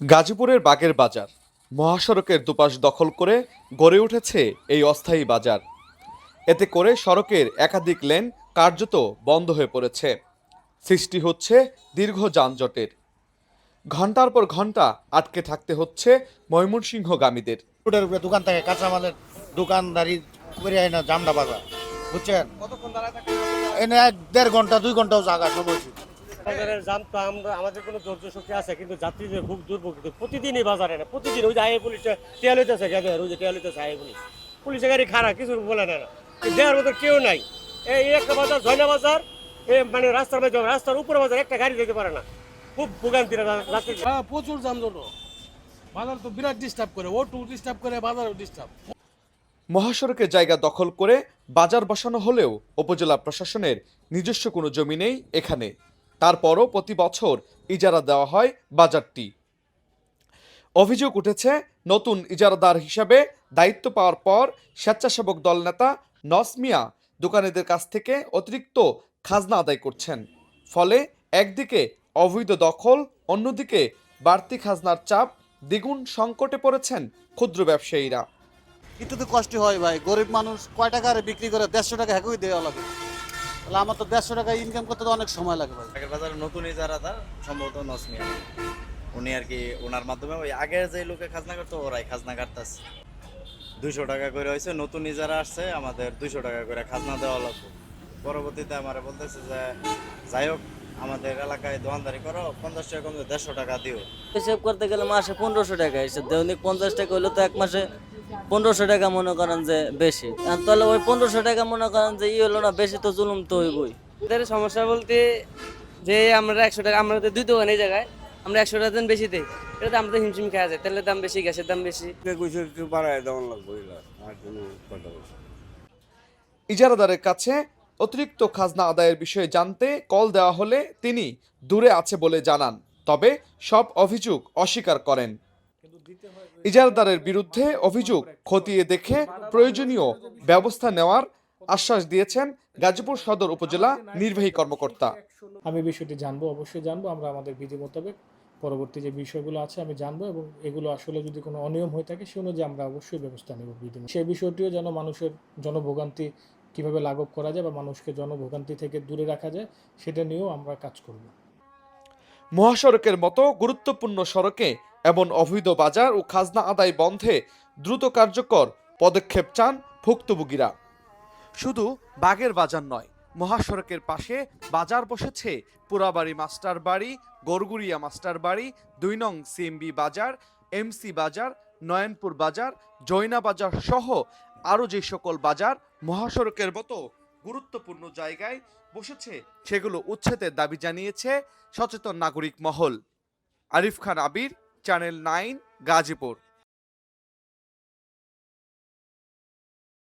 গাজীপুরের বাগের বাজার মহাসড়কের দুপাশ দখল করে গড়ে উঠেছে এই অস্থায়ী বাজার। এতে করে সড়কের একাধিক লেন কার্যত বন্ধ হয়ে পড়েছে। সৃষ্টি হচ্ছে দীর্ঘ যানজটের। ঘন্টার পর ঘন্টা আটকে থাকতে হচ্ছে ময়মনসিংহগামীদের। রোডের উপরে দোকান থাকে, কাঁচামালের দোকানদারি করে আয় না জামডা বাজার, বুঝছেন? এনে 1.5 ঘন্টা 2 ঘন্টাও জায়গা সময় ছিল। বাজারের জাম তো আমরা আমাদের কোনো ধৈর্য শক্তি আছে, কিন্তু যাত্রীদের খুব দুর্ভোগিত। প্রতিদিনই বাজারে না, প্রতিদিন ওই যে আয়ে পুলিশ টিয়া লইতেছে, ওই যে টিয়া লইতেছে আয়ে পুলিশ, পুলিশের গাড়ি খারাপ, কিছু বলে না। দেওয়ার মতো কেউ নাই। এই একটা বাজার জয়না বাজার, মানে রাস্তার মাঝে, রাস্তার উপরে বাজার একটা গাড়ি যেতে পারে না। খুব ভোগান্তির রাস্তা। প্রচুর যানজট, বাজার তো বিরাট ডিস্টার্ব করে, ওটু ডিস্টার্ব করে, বাজারও ডিস্টার্ব। মহাসড়কের জায়গা দখল করে বাজার বসানো হলেও উপজেলা প্রশাসনের নিজস্ব কোনো জমি নেই এখানে। তারপরও প্রতি বছর ইজারা দেওয়া হয় বাজারটি। অভিযোগ উঠেছে, নতুন ইজারাদার হিসাবে দায়িত্ব পাওয়ার পর স্বেচ্ছাসেবক দল নেতা নসমিয়া দোকানীদের কাছ থেকে অতিরিক্ত খাজনা আদায় করছেন। ফলে একদিকে অবৈধ দখল, অন্যদিকে বাড়তি খাজনার চাপ, দ্বিগুণ সংকটে পড়েছেন ক্ষুদ্র ব্যবসায়ীরা। একটু তো কষ্ট হয় ভাই, গরিব মানুষ কয় টাকা বিক্রি করে 150 টাকা হ্যাকুই দেওয়া লাগে। তাহলে আমার তো 150 টাকা ইনকাম করতে তো অনেক সময় লাগে ভাই। আগের বাজারে নতুন ইজারাদার সম্ভবত নসমিয়া, উনি আর কি ওনার মাধ্যমে ওই আগের যে লোকে খাজনা করতো ওরাই খাজনা কাটতেছে। 200 টাকা করে হয়েছে, নতুন ইজারা আসছে, আমাদের 200 টাকা করে খাজনা দেওয়া লাগবে। পরবর্তীতে আমার বলতেছে যে যাই হোক আমাদের এলাকায় দোকানদারি করো, 50 টাকা কমে 150 টাকা দিও। হিসেব করতে গেলে মাসে 1500 টাকা হিসেব, দৈনিক 50 টাকা হইলে তো এক মাসে 1500 টাকা মনে করেন যে বেশি। আর তাহলে ওই 1500 টাকা মনে করেন যে হলো না, বেশি তো জুলুম তো হইবই। আমাদের সমস্যা বলতে যে আমরা 100 টাকা, আমরা দুই দোকান এই জায়গায় আমরা 100 টাকা দেন বেশি দেই, এটাতে আমাদের হিমশিম খাওয়া যায়। তেলের দাম বেশি, গ্যাসের দাম বেশি। ইজারাদারের কাছে অতিরিক্ত খাজনা আদায়ের বিষয়ে জানতে কল দেওয়া হলে তিনি দূরে আছে বলে জানান, তবে সব অভিযোগ অস্বীকার করেন। ইজারাদারের বিরুদ্ধে অভিযোগ খতিয়ে দেখে প্রয়োজনীয় ব্যবস্থা নেওয়ার আশ্বাস দিয়েছেন গাজীপুর সদর উপজেলা নির্বাহী কর্মকর্তা। আমি বিষয়টি জানবো, অবশ্যই জানবো। আমরা আমাদের বিধি মোতাবেক পরবর্তী যে বিষয়গুলো আছে আমি জানবো, এবং এগুলো আসলে যদি কোনো অনিয়ম হয়ে থাকে সে অনুযায়ী আমরা অবশ্যই ব্যবস্থা নেব বিধি। সেই বিষয়টিও যেন মানুষের জনভোগান্তি কিভাবে লাঘব করা যায় বা মানুষকে জনভোগান্তি থেকে দূরে রাখা যায় সেটা নিয়েও আমরা কাজ করব। মহাসড়কের মতো গুরুত্বপূর্ণ সড়কে এমন অবৈধ বাজার ও খাজনা আদায় বন্ধে দ্রুত কার্যকর পদক্ষেপ চান ভুক্তভোগীরা। শুধু বাগের বাজার নয়, মহাসড়কের পাশে বাজার বসেছে পুরাবাড়ি মাস্টার বাড়ি, গড়গুড়িয়া মাস্টার বাড়ি, 2 নং সিএমবি বাজার, এমসি বাজার, নয়নপুর বাজার, জয়না বাজার সহ আরও যে সকল বাজার মহাসড়কের মতো গুরুত্বপূর্ণ জায়গায় বসেছে সেগুলো উচ্ছেদের দাবি জানিয়েছে সচেতন নাগরিক মহল। আরিফ খান আবির, চ্যানেল 9, গাজীপুর।